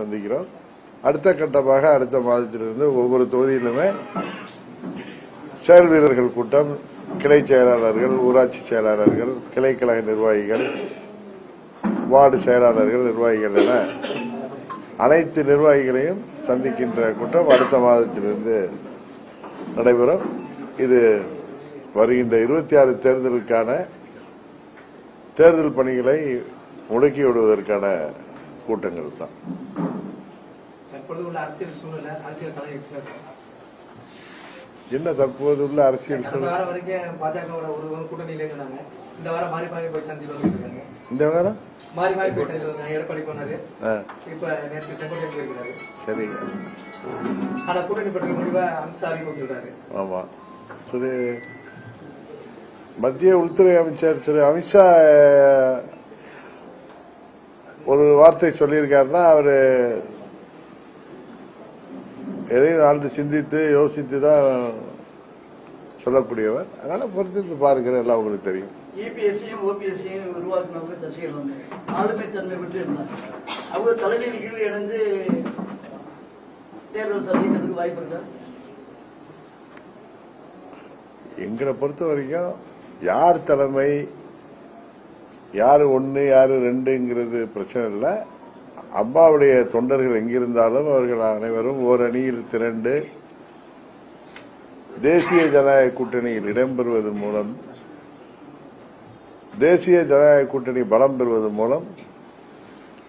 சந்திக்கிறோம். அடுத்த கட்டமாக அடுத்த மாதத்திலிருந்து ஒவ்வொரு தொகுதியிலுமே செயல் வீரர்கள் கூட்டம், கிளை செயலாளர்கள், ஊராட்சி செயலாளர்கள், கிளைக்கழக நிர்வாகிகள், வார்டு செயலாளர்கள், நிர்வாகிகள் என அனைத்து நிர்வாகிகளையும் சந்திக்கின்ற கூட்டம் அடுத்த மாதத்திலிருந்து நடைபெறும். இது வருகின்ற 26 தேர்தலுக்கான தேர்தல் பணிகளை முடக்கி விடுவதற்கான கூட்டங்கள் தான். என்ன தற்போது உள்ள அரசியல் சூழல்? இந்த வாரம் எடப்பாடி போனாரு, சரிங்க. கூட்டணி பற்றிய முடிவை அமித்ஷா அறிவிக்கிறாரு. ஆமா, சரி. மத்திய உள்துறை அமைச்சர் திரு அமித்ஷா ஒரு வார்த்தை சொல்லியிருக்காருன்னா, அவரு எதையும் ஆழ்ந்து சிந்தித்து யோசித்து தான் சொல்லக்கூடியவர். அதனால பொறுத்து பாருங்க, எல்லாம் உங்களுக்கு தெரியும். இபிஎஸ்சியும் ஓபிஎஸ்சியும் உருவாக்குனவங்க சசிகலன் ஆளுமை தன்மை விட்டு இருந்தாங்க. அவங்க தலைமையின் கீழ் இணைந்து தேர்தல் சந்திக்கிறதுக்கு வாய்ப்பு இருக்கா? எங்களை பொறுத்த வரைக்கும் யார் தலைமை, யாரு 1 யாரு 2ங்கிறது பிரச்சனை இல்லை. அம்மாவுடைய தொண்டர்கள் எங்கிருந்தாலும் அவர்கள் அனைவரும் ஓர் அணியில் திரண்டு தேசிய ஜனநாயக கூட்டணியில் இடம்பெறுவதன் மூலம், தேசிய ஜனநாயக கூட்டணி பலம் பெறுவதன் மூலம்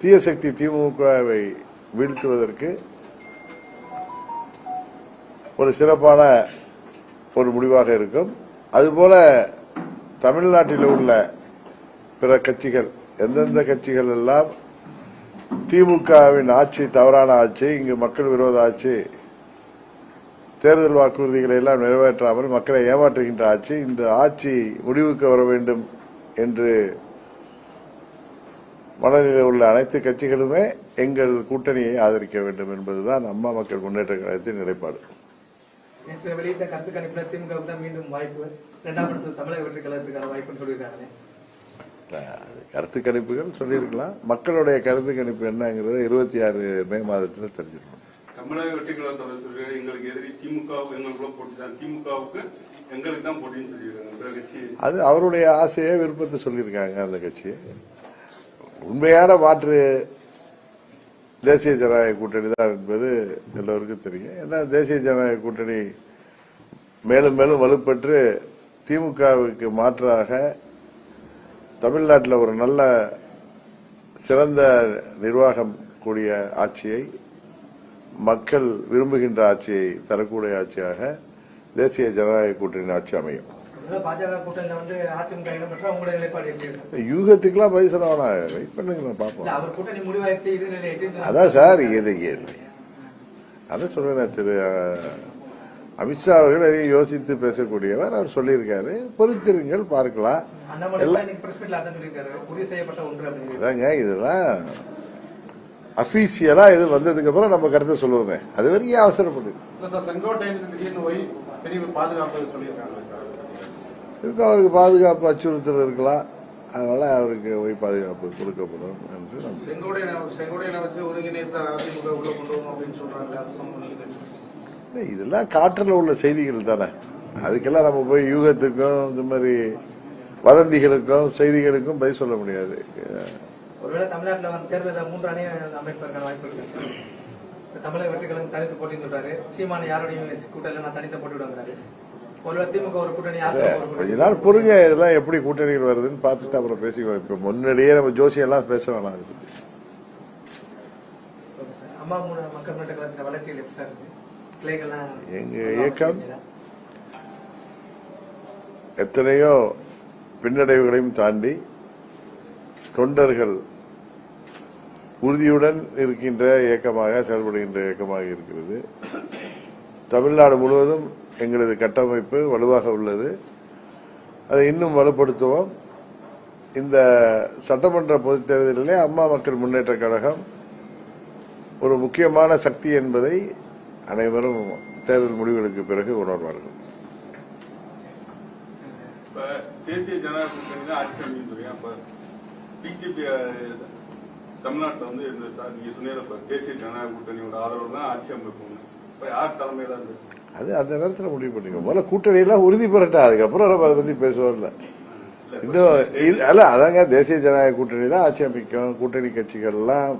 தீய சக்தி திமுகவை வீழ்த்துவதற்கு ஒரு சிறப்பான ஒரு முடிவாக இருக்கும். அதுபோல தமிழ்நாட்டில் உள்ள பிற கட்சிகள், எந்தெந்த கட்சிகள் எல்லாம் திமுகவின் ஆட்சி தவறான ஆட்சி, இங்கு மக்கள் விரோத ஆட்சி, தேர்தல் வாக்குறுதிகளை எல்லாம் நிறைவேற்றாமல் மக்களை ஏமாற்றுகின்ற ஆட்சி, இந்த ஆட்சி முடிவுக்கு வர வேண்டும் என்று மனநிலையில் உள்ள அனைத்து கட்சிகளுமே எங்கள் கூட்டணியை ஆதரிக்க வேண்டும் என்பதுதான் அம்மா மக்கள் முன்னேற்ற கழகத்தின் நிலைப்பாடு. வெளியிட்ட கருத்து கணிப்பில் திமுக தான் மீண்டும் வாய்ப்பு, 2ஆம் இடத்தில் தமிழக வெற்றி கழகத்துக்கான வாய்ப்புன்னு சொல்லியிருக்காங்க. கருத்து கணிப்புகள் சொல்லியிருக்கலாம். மக்களுடைய கருத்து கணிப்பு என்னங்கிறது 26 மே மாதத்தில் தெரிஞ்சிருக்கணும். தமிழக வெற்றி கழகத்தோட சொல்லி எங்களுக்கு எதிரி திமுகவுக்கு எங்களுக்குள்ள போட்டி தான், திமுகவுக்கு எங்களுக்கு தான் போட்டின்னு சொல்லியிருக்காங்க. அது அவருடைய ஆசையை, விருப்பத்தை சொல்லியிருக்காங்க அந்த கட்சி. உண்மையான மாற்று தேசிய ஜனநாயக கூட்டணி தான் என்பது எல்லோருக்கும் தெரியும். ஏன்னா தேசிய ஜனநாயக கூட்டணி மேலும் மேலும் வலுப்பெற்று திமுகவுக்கு மாற்றாக தமிழ்நாட்டில் ஒரு நல்ல சிறந்த நிர்வாகம் கூடிய ஆட்சியை, மக்கள் விரும்புகின்ற ஆட்சியை தரக்கூடிய ஆட்சியாக தேசிய ஜனநாயக கூட்டணி ஆட்சி அமையும். யூகத்துக்கெல்லாம் பதில் சொல்ல வெயிட் பண்ணுங்க, பார்ப்போம். அதான் சார், அதான் சொல்றேன். திரு அமித்ஷா அவர்கள் எதையும் யோசித்து பேசக்கூடியவர். அவர் சொல்லியிருக்காரு, பொறுத்திருங்கள், பார்க்கலாம். அதாங்க, இதெல்லாம் அபிஷியலா இது வந்ததுக்கு அப்புறம் நம்ம கருத்தை சொல்லுவோமே, அது வரைக்கும் அவசரப்படு. அவருக்கு பாதுகாப்பு அச்சுறுத்தல் இருக்கலாம், அதனால அவருக்கு ஓய் பாதுகாப்பு கொடுக்கப்படும் என்று இதெல்லாம் காற்றில் உள்ள செய்திகள் தானே. அதுக்கெல்லாம் நம்ம போய் யூகத்துக்கும் இந்த மாதிரி வதந்திகளுக்கும் செய்திகளுக்கும் பதில் சொல்ல முடியாது. ஒருவேளை தமிழ்நாட்டில் தேர்தலில் 3 அணி அமைப்பதற்கான வாய்ப்பு இருக்கு. தமிழக வெற்றி கழகம் தனித்து போட்டின்னு சொல்றாரு. சீமான யாரோடையும் கூட்டணி நான் தனித்த போட்டி விடுங்கிறாரு. ஒருவேளை திமுக ஒரு கூட்டணி, கொஞ்ச நாள் பொறுங்க, இதெல்லாம் எப்படி கூட்டணிகள் வருதுன்னு பார்த்துட்டு அப்புறம் பேசிக்குவோம். இப்ப முன்னாடியே நம்ம ஜோசியெல்லாம் பேச வேணாம். அம்மா மக்கள் முன்னேற்ற கழகத்தின் வளர்ச்சிகள் எப்படி சார் இருக்கு? எங்க இயக்கம் எத்தனையோ பின்னடைவுகளையும் தாண்டி தொண்டர்கள் உறுதியுடன் இருக்கின்ற இயக்கமாக, செயல்படுகின்ற இயக்கமாக இருக்கிறது. தமிழ்நாடு முழுவதும் எங்களது கட்டமைப்பு வலுவாக உள்ளது. அதை இன்னும் வலுப்படுத்துவோம். இந்த சட்டமன்ற பொதுத் தேர்தலிலே அம்மா மக்கள் முன்னேற்ற கழகம் ஒரு முக்கியமான சக்தி என்பதை அனைவரும் தேர்தல் முடிவுகளுக்கு பிறகு உணர்வார்கள். தேசிய ஜனநாயக கூட்டணி ஆட்சி அமையும். பிஜேபி தமிழ்நாட்டில் வந்து இந்த நீங்க சொன்னீங்க தேசிய ஜனநாயக கூட்டணியோட ஆதரவு தான் ஆட்சி அமைப்பு. இப்ப யார் தலைமையில இருந்து அது அந்த நேரத்தில் முடிவு பண்ணிக்கோ. முதல்ல கூட்டணியெல்லாம் உறுதி பெறட்டா, அதுக்கப்புறம் நம்ம அதை பத்தி பேசுவோம்ல. இன்னும் அல்ல, அதாங்க தேசிய ஜனநாயக கூட்டணி தான் ஆட்சி அமைக்கும். கூட்டணி கட்சிகள்லாம்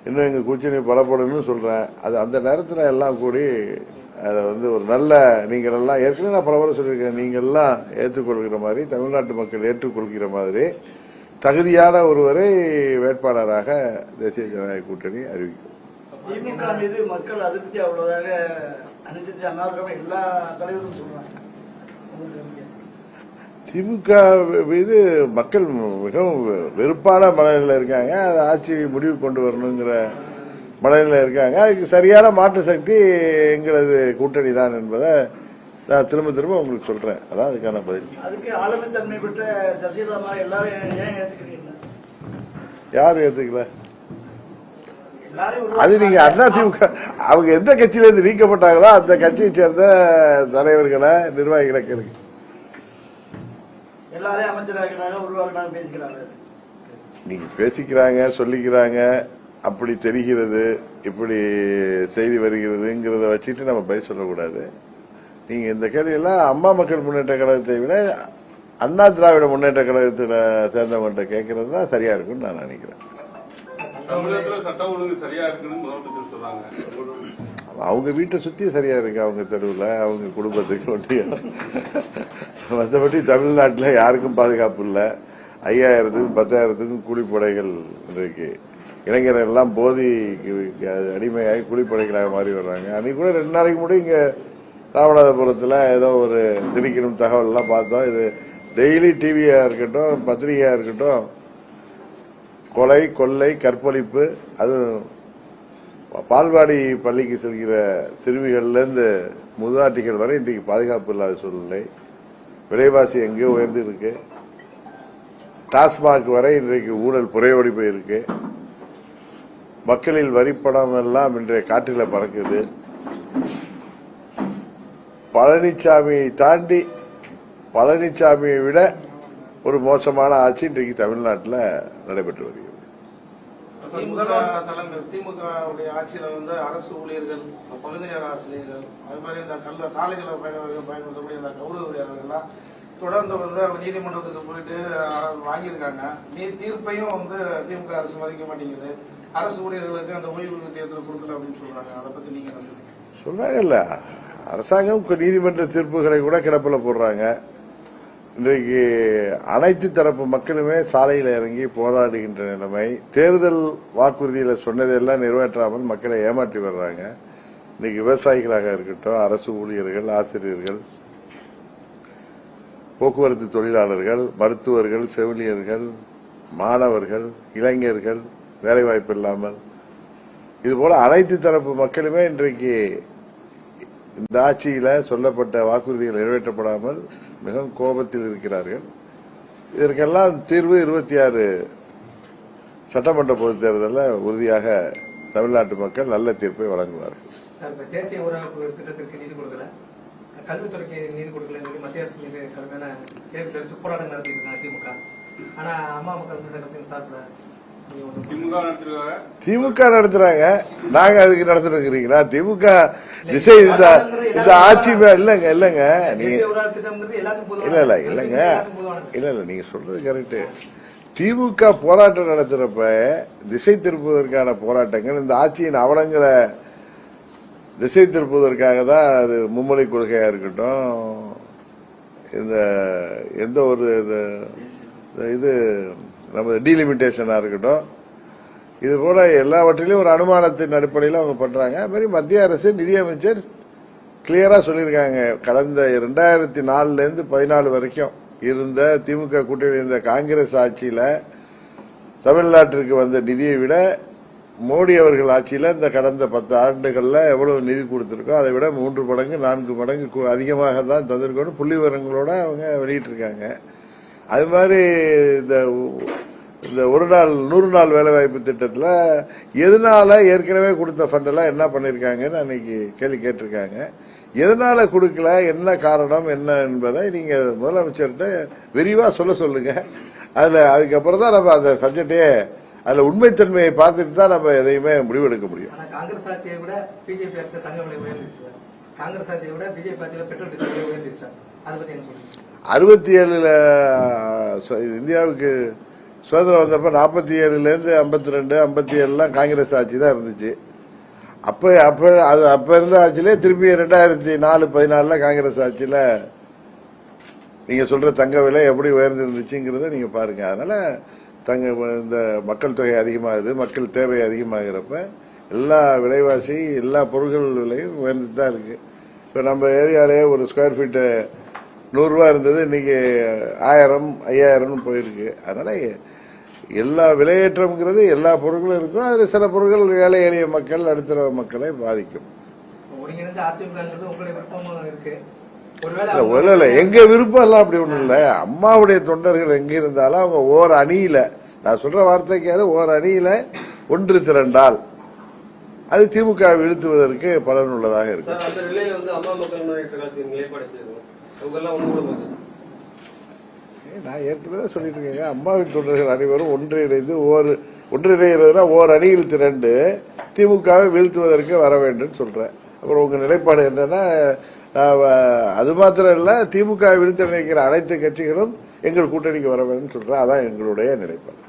இன்னும் எங்க கூட்டணி பலப்படணும்னு சொல்றேன். அது அந்த நேரத்தில் எல்லாம் கூடி அதை வந்து ஒரு நல்ல, நீங்கள் எல்லாம் ஏற்கனவே நான் பல முறை சொல்லியிருக்கேன், நீங்கள் எல்லாம் ஏற்றுக்கொள்கிற மாதிரி, தமிழ்நாட்டு மக்கள் ஏற்றுக்கொள்கிற மாதிரி தகுதியான ஒருவரை வேட்பாளராக தேசிய ஜனநாயக கூட்டணி அறிவிக்கும். திமுக மீது மக்கள் அதிருப்தி அவ்வளவுதாக அனைத்து அண்ணா திராவிட எல்லா தலைவரும் சொல்றாங்க. திமுக மீது மக்கள் மிகவும் வெறுப்பான மனநிலையில் இருக்காங்க. அது ஆட்சி முடிவு கொண்டு வரணுங்கிற மனநிலையில் இருக்காங்க. அதுக்கு சரியான மாற்று சக்தி எங்களது கூட்டணி தான் என்பதை நான் திரும்ப திரும்ப உங்களுக்கு சொல்றேன். அதான் அதுக்கான பதில். அதுக்கு ஆளுமை தன்மை பெற்ற சசிகலா எல்லாரும் ஏன் ஏத்துக்கிறீங்க? யார் ஏத்துக்கல? எல்லாரும் அது நீங்க அண்ணா திமுக அவங்க எந்த கட்சியில இருந்து நீக்கப்பட்டாங்களோ அந்த கட்சியை சேர்ந்த தலைவர்களை, நிர்வாகிகளை கேளுங்க. எல்லாரையும் அமைச்சராக உருவாக்கினாங்க பேசிக்கிறாங்க. நீங்க பேசிக்கிறாங்க, சொல்லிக்கிறாங்க, அப்படி தெரிகிறது, இப்படி செய்தி வருகிறதுங்கிறத வச்சுட்டு நம்ம பதில் சொல்லக்கூடாது. நீங்க இந்த கேள்வியெல்லாம் அம்மா மக்கள் முன்னேற்ற கழகத்தை விட அண்ணா திராவிட முன்னேற்ற கழகத்தில் சேர்ந்தவங்கள்ட்ட கேட்கறது தான் சரியா இருக்குன்னு நான் நினைக்கிறேன். தமிழகத்துல சட்டம் ஒழுங்கு சரியா இருக்குன்னு முதலமைச்சர் சொல்றாங்க. அவங்க வீட்டை சுத்தி சரியா இருக்கு, அவங்க தெருவில், அவங்க குடும்பத்துக்கு ஒட்டியும். மற்றபடி தமிழ்நாட்டில் யாருக்கும் பாதுகாப்பு இல்லை. 5000த்துக்கும் 10,000த்துக்கும் கூலிப்படைகள் இருக்கு. இளைஞர்கள் எல்லாம் போதைக்கு அடிமையாகி கூலிப்படைகளாக மாறி வர்றாங்க. அன்னைக்கு கூட 2 நாளைக்கு முன்னாடி இங்க ராமநாதபுரத்தில் ஏதோ ஒரு திடீர்னு தகவல் எல்லாம் பார்த்தோம். இது டெய்லி டிவியா இருக்கட்டும், பத்திரிகையா இருக்கட்டும், கொலை, கொள்ளை, கற்பழிப்பு, அது பால்வாடி பள்ளிக்கு செல்கிற சிறுமிகள்ல இருந்து முதாட்டிகள் வரை இன்றைக்கு பாதுகாப்பு இல்லாத சூழ்நிலை. விலைவாசி எங்கேயோ உயர்ந்து இருக்கு. டாஸ்மாக் வரை இன்றைக்கு ஊழல் புரையோடி போயிருக்கு. மக்களில் வரிப்பணம் எல்லாம் இன்றைய காற்றில பறக்குது. பழனிசாமியை தாண்டி, பழனிசாமியை விட ஒரு மோசமான ஆட்சி இன்றைக்கு தமிழ்நாட்டில் நடைபெற்று வருகிறது. திமுக ஆட்சியில வந்து அரசு ஊழியர்கள், பகுதி நேர ஆசிரியர்கள், அது மாதிரி இந்த காலேஜில் பயன்படுத்தக்கூடிய இந்த கௌரவ ஊழியர்கள்லாம் தொடர்ந்து வந்து அவங்க நீதிமன்றத்துக்கு போயிட்டு வாங்கியிருக்காங்க. தீர்ப்பையும் வந்து திமுக அரசு மதிக்க மாட்டேங்குது. அரசு ஊழியர்களுக்கு அந்த ஓய்வூதியத்தில் கொடுக்கல அப்படின்னு சொல்றாங்க. அதை பத்தி நீங்க என்ன சொல்றீங்க? சொல்றாங்கல்ல, அரசாங்கம் நீதிமன்ற தீர்ப்புகளை கூட கிடப்பில போடுறாங்க. இன்றைக்கு அனைத்து தரப்பு மக்களுமே சாலையில் இறங்கி போராடுகின்ற நிலைமை. தேர்தல் வாக்குறுதியில சொன்னதெல்லாம் நிறைவேற்றாமல் மக்களை ஏமாற்றி வர்றாங்க. இன்னைக்கு விவசாயிகளாக இருக்கட்டும், அரசு ஊழியர்கள், ஆசிரியர்கள், போக்குவரத்து தொழிலாளர்கள், மருத்துவர்கள், செவிலியர்கள், மாணவர்கள், இளைஞர்கள், வேலைவாய்ப்பு இல்லாமல், இதுபோல அனைத்து தரப்பு மக்களுமே இன்றைக்கு இந்த ஆட்சியில சொல்லப்பட்ட வாக்குறுதிகள் நிறைவேற்றப்படாமல் மிகவும் கோபத்தில் இருக்கிறார்கள். இதற்கெல்லாம் தீர்வு 26 சட்டமன்ற பொதுத் தேர்தலில் உறுதியாக தமிழ்நாட்டு மக்கள் நல்ல தீர்ப்பை வழங்குவார்கள். தேசிய ஊரக திட்டத்திற்கு நிதி கொடுக்கல, கல்வித்துறைக்கு நிதி கொடுக்கல, மத்திய அரசு மீது கடுமையான தேர்வு தெரிவித்து போராட்டம் நடத்திட்டு இருக்காங்க திமுக. ஆனா அம்மா மக்கள் முன்னேற்றத்தின் சார்பில் திமுக நடத்துறாங்க, நாங்க அதுக்கு நடத்துறீங்களா? திமுக திசை இந்த ஆட்சி இல்லங்க இல்லங்க நீங்க இல்ல நீங்க சொல்றது கரெக்ட். திமுக போராட்டம் நடத்துறப்ப திசை திருப்புவதற்கான போராட்டங்கள், இந்த ஆட்சியின் அவலங்களை திசை திருப்புவதற்காக தான். அது மும்மொழி கொள்கையா இருக்கட்டும், இந்த எந்த ஒரு இது நம்ம டீலிமிட்டேஷனா இருக்கட்டும், இது போல எல்லாவற்றிலும் ஒரு அனுமானத்தின் அடிப்படையில் அவங்க பண்றாங்க. அது மாதிரி மத்திய அரசு நிதியமைச்சர் கிளியரா சொல்லியிருக்காங்க. கடந்த 2004 இருந்து 14 வரைக்கும் இருந்த திமுக கூட்டணியில் இருந்த காங்கிரஸ் ஆட்சியில தமிழ்நாட்டிற்கு வந்த நிதியை விட மோடி அவர்கள் ஆட்சியில இந்த கடந்த 10 ஆண்டுகள்ல எவ்வளவு நிதி கொடுத்திருக்கோ அதை விட 3 மடங்கு 4 மடங்கு அதிகமாக தான் தந்திருக்கோன்னு புள்ளி விவரங்களோட அவங்க வெளியிட்டிருக்காங்க. அது மாதிரி இந்த ஒரு நாள் 100 நாள் வேலைவாய்ப்பு திட்டத்தில் எதனால ஏற்கனவே கொடுத்த ஃபண்ட் எல்லாம் என்ன பண்ணிருக்காங்கன்னு அன்னைக்கு கேள்வி கேட்டிருக்காங்க. எதனால கொடுக்கல, என்ன காரணம் என்ன என்பதை நீங்க முதலமைச்சர்கிட்ட விரிவா சொல்லுங்க. அதுக்கப்புறம் தான் நம்ம அந்த சப்ஜெக்டே அதுல உண்மைத்தன்மையை பார்த்துட்டு தான் நம்ம எதையுமே முடிவெடுக்க முடியும். ஆனா காங்கிரஸ் ஆட்சியை விட பிஜேபி ஆட்சியில தங்க விலை உயர்ந்துச்சு சார். காங்கிரஸ் ஆட்சியை விட பிஜேபி ஆட்சியில பெட்ரோல் டீசல் விலை உயர்ந்துச்சு சார். அதை பத்தி என்ன சொல்லுங்க? 67ல இந்தியாவுக்கு சுதந்திரம் வந்தப்ப 47ல இருந்து 52, 57 காங்கிரஸ் ஆட்சி தான் இருந்துச்சு. அப்ப இருந்த ஆட்சியிலே திருப்பி 2004, 14 காங்கிரஸ் ஆட்சியில நீங்க சொல்ற தங்க விலை எப்படி உயர்ந்திருந்துச்சுங்கிறத நீங்க பாருங்க. அதனால இந்த மக்கள் தொகை அதிகமாகுது, மக்கள் தேவை அதிகமாகிறப்ப எல்லா விலைவாசி எல்லா பொருட்கள் விலையும் உயர்ந்துட்டு தான் இருக்கு. இப்ப நம்ம ஏரியாலேயே ஒரு ஸ்கொயர் ஃபீட் 100 ரூபா இருந்தது, இன்னைக்கு 1000, 5000 போயிருக்கு. அதனால எல்லா விலையேற்றம்ங்கிறது எல்லா பொருட்களும் இருக்கும். அதுல சில பொருட்கள் ஏழை எளிய மக்கள் நடுத்தர மக்களை பாதிக்கும். ஒருங்கிணைந்த அதிமுகங்கிறது உங்களுடைய விருப்பமும் இருக்கு. ஒருவேளை எங்க விருப்பம் எல்லாம் அப்படி ஒண்ணும் இல்ல. அம்மாவுடைய தொண்டர்கள் எங்க இருந்தாலும் அவங்க ஓர் அணியில, நான் சொல்ற வார்த்தைக்காவது ஓர் அணியில ஒன்று திரண்டால் அது திமுக வீழ்த்துவதற்கு பலனுள்ளதாக இருக்கு. அந்த நிலையில வந்து அம்மா மக்கள் முன்னேற்ற கழகத்தின் நிலைப்பாடு நான் ஏற்கனவே சொல்லிட்டு இருக்கேன், அம்மாவின் தொண்டர்கள் அனைவரும் ஒன்றிணைந்து ஒன்றிணைகிறதுனா ஓர் அணியில் திரண்டு திமுகவை வீழ்த்துவதற்கு வர வேண்டும் சொல்றேன். அப்புறம் உங்க நிலைப்பாடு என்னன்னா, அது மாத்திரம் இல்ல, திமுக வீழ்த்த நினைக்கிற அனைத்து கட்சிகளும் எங்கள் கூட்டணிக்கு வர வேண்டும் சொல்றேன். அதான் எங்களுடைய நிலைப்பாடு.